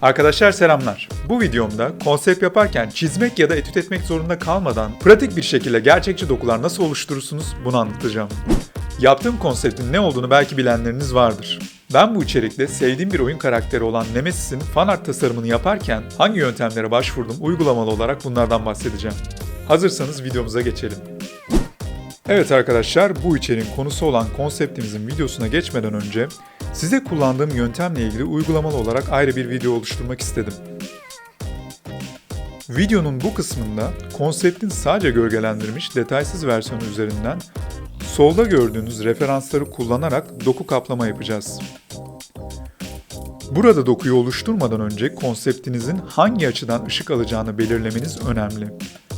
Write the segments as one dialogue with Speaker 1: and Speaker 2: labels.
Speaker 1: Arkadaşlar selamlar. Bu videomda konsept yaparken çizmek ya da etüt etmek zorunda kalmadan pratik bir şekilde gerçekçi dokular nasıl oluşturursunuz bunu anlatacağım. Yaptığım konseptin ne olduğunu belki bilenleriniz vardır. Ben bu içerikte sevdiğim bir oyun karakteri olan Nemesis'in fanart tasarımını yaparken hangi yöntemlere başvurdum uygulamalı olarak bunlardan bahsedeceğim. Hazırsanız videomuza geçelim. Evet arkadaşlar, bu içeriğin konusu olan konseptimizin videosuna geçmeden önce size kullandığım yöntemle ilgili uygulamalı olarak ayrı bir video oluşturmak istedim. Videonun bu kısmında konseptin sadece gölgelendirilmiş detaysız versiyonu üzerinden solda gördüğünüz referansları kullanarak doku kaplama yapacağız. Burada dokuyu oluşturmadan önce konseptinizin hangi açıdan ışık alacağını belirlemeniz önemli.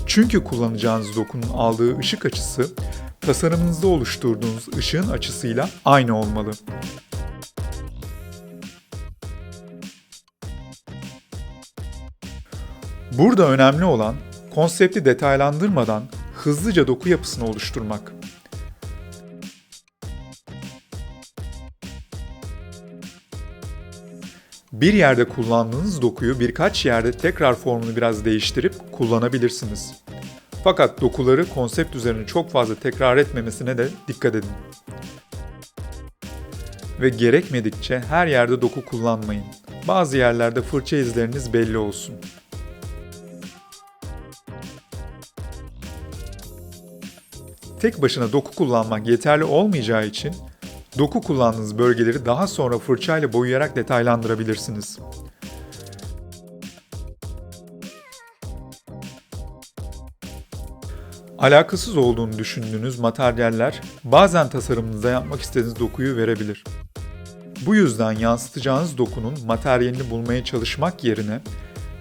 Speaker 1: Çünkü kullanacağınız dokunun aldığı ışık açısı tasarımınızda oluşturduğunuz ışığın açısıyla aynı olmalı. Burada önemli olan konsepti detaylandırmadan hızlıca doku yapısını oluşturmak. Bir yerde kullandığınız dokuyu birkaç yerde tekrar formunu biraz değiştirip kullanabilirsiniz. Fakat dokuları konsept üzerine çok fazla tekrar etmemesine de dikkat edin. Ve gerekmedikçe her yerde doku kullanmayın. Bazı yerlerde fırça izleriniz belli olsun. Tek başına doku kullanmak yeterli olmayacağı için doku kullandığınız bölgeleri daha sonra fırçayla boyayarak detaylandırabilirsiniz. Alakasız olduğunu düşündüğünüz materyaller bazen tasarımınıza yapmak istediğiniz dokuyu verebilir. Bu yüzden yansıtacağınız dokunun materyalini bulmaya çalışmak yerine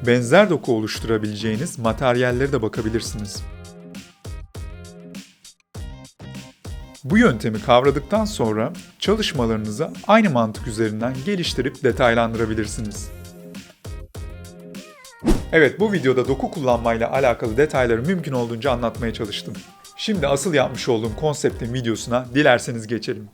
Speaker 1: benzer doku oluşturabileceğiniz materyallere de bakabilirsiniz. Bu yöntemi kavradıktan sonra çalışmalarınızı aynı mantık üzerinden geliştirip detaylandırabilirsiniz. Evet, bu videoda doku kullanmayla alakalı detayları mümkün olduğunca anlatmaya çalıştım. Şimdi asıl yapmış olduğum konseptin videosuna dilerseniz geçelim.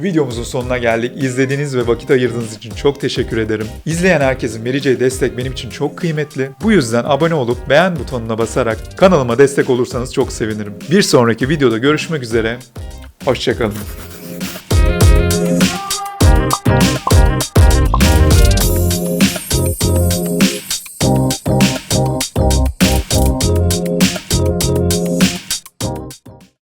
Speaker 1: Videomuzun sonuna geldik. İzlediğiniz ve vakit ayırdığınız için çok teşekkür ederim. İzleyen herkesin vereceği destek benim için çok kıymetli. Bu yüzden abone olup beğen butonuna basarak kanalıma destek olursanız çok sevinirim. Bir sonraki videoda görüşmek üzere. Hoşça kalın.